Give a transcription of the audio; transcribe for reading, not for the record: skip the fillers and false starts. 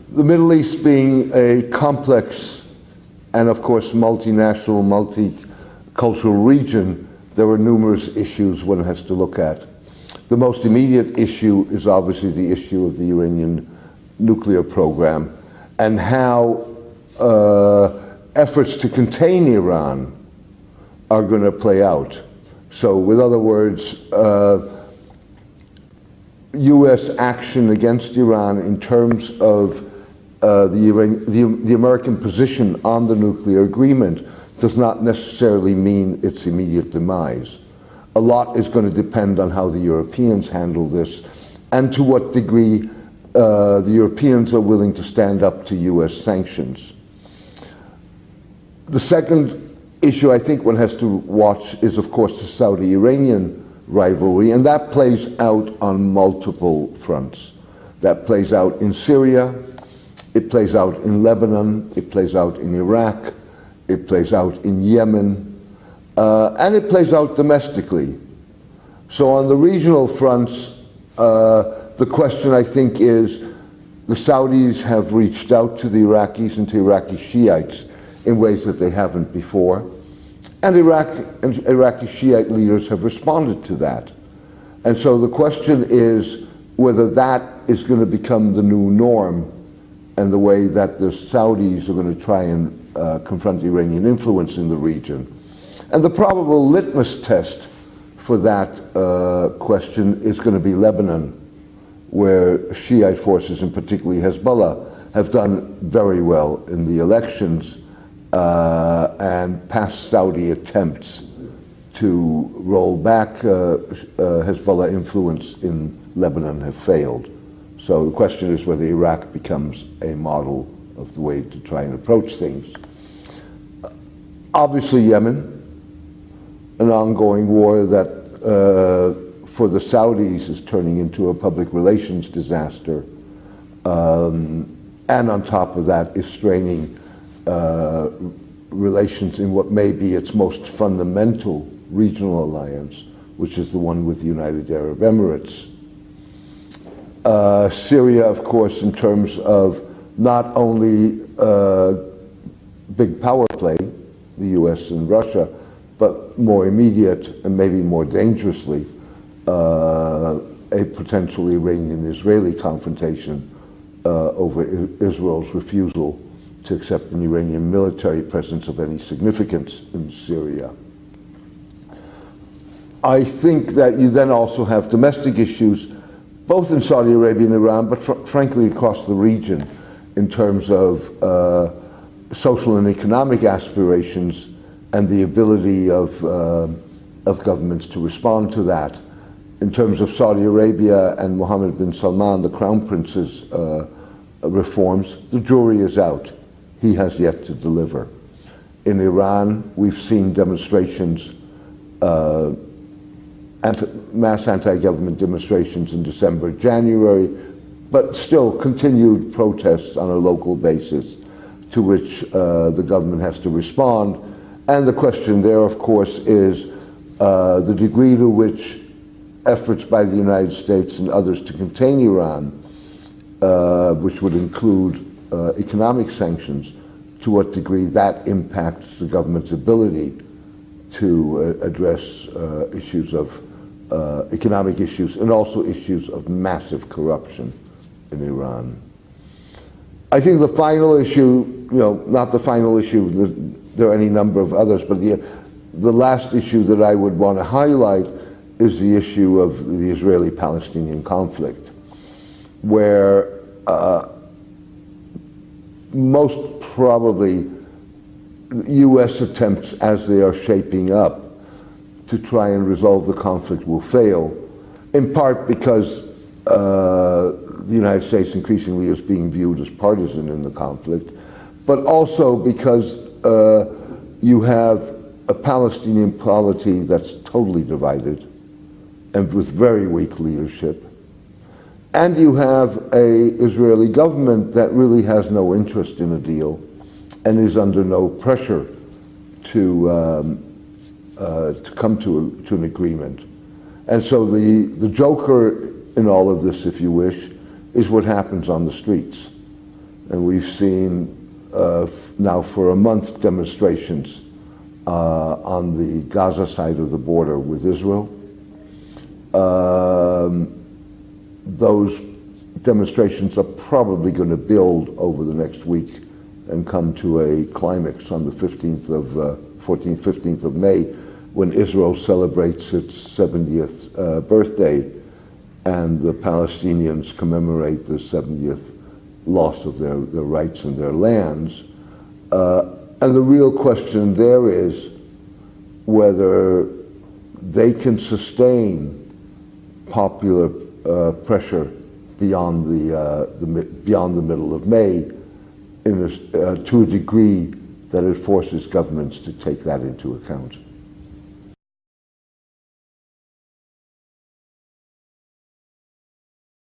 The Middle East being a complex and of course multinational, multicultural region, there are numerous issues one has to look at. The most immediate issue is obviously the issue of the Iranian nuclear program and how efforts to contain Iran are going to play out. So with other words, US action against Iran in terms of the American position on the nuclear agreement does not necessarily mean its immediate demise. A lot is going to depend on how the Europeans handle this and to what degree the Europeans are willing to stand up to US sanctions. The second issue I think one has to watch is, of course, the Saudi-Iranian rivalry, and that plays out on multiple fronts. That plays out in Syria, it plays out in Lebanon, it plays out in Iraq, it plays out in Yemen, and it plays out domestically. So on the regional fronts, the question I think is, the Saudis have reached out to the Iraqis and to Iraqi Shiites in ways that they haven't before. And Iraqi Shiite leaders have responded to that. And so the question is whether that is going to become the new norm and the way that the Saudis are going to try and confront Iranian influence in the region. And the probable litmus test for that question is going to be Lebanon, where Shiite forces, and particularly Hezbollah, have done very well in the elections, and past Saudi attempts to roll back Hezbollah influence in Lebanon have failed. So the question is whether Iraq becomes a model of the way to try and approach things. Obviously Yemen, an ongoing war that for the Saudis is turning into a public relations disaster, and on top of that is straining relations in what may be its most fundamental regional alliance, which is the one with the United Arab Emirates. Syria, of course, in terms of not only big power play, the US and Russia, but more immediate and maybe more dangerously, a potential Iranian-Israeli confrontation over Israel's refusal to accept an Iranian military presence of any significance in Syria. I think that you then also have domestic issues, both in Saudi Arabia and Iran, but frankly across the region, in terms of social and economic aspirations and the ability of governments to respond to that. In terms of Saudi Arabia and Mohammed bin Salman, the Crown Prince's reforms, the jury is out. He has yet to deliver. In Iran, we've seen demonstrations, mass anti-government demonstrations in December, January, but still continued protests on a local basis to which the government has to respond. And the question there, of course, is the degree to which efforts by the United States and others to contain Iran, which would include economic sanctions, to what degree that impacts the government's ability to address issues of economic issues and also issues of massive corruption in Iran. I think the final issue, not the final issue, there are any number of others, but the last issue that I would want to highlight is the issue of the Israeli-Palestinian conflict, where most probably US attempts as they are shaping up to try and resolve the conflict will fail, in part because the United States increasingly is being viewed as partisan in the conflict, but also because you have a Palestinian polity that's totally divided and with very weak leadership. And you have an Israeli government that really has no interest in a deal and is under no pressure to come to an agreement. And so the joker in all of this, if you wish, is what happens on the streets. And we've seen now for a month demonstrations on the Gaza side of the border with Israel. Those demonstrations are probably going to build over the next week and come to a climax on the 14th, 15th of May, when Israel celebrates its 70th birthday and the Palestinians commemorate the 70th loss of their rights and their lands. And the real question there is whether they can sustain popular pressure beyond the middle of May to a degree that it forces governments to take that into account.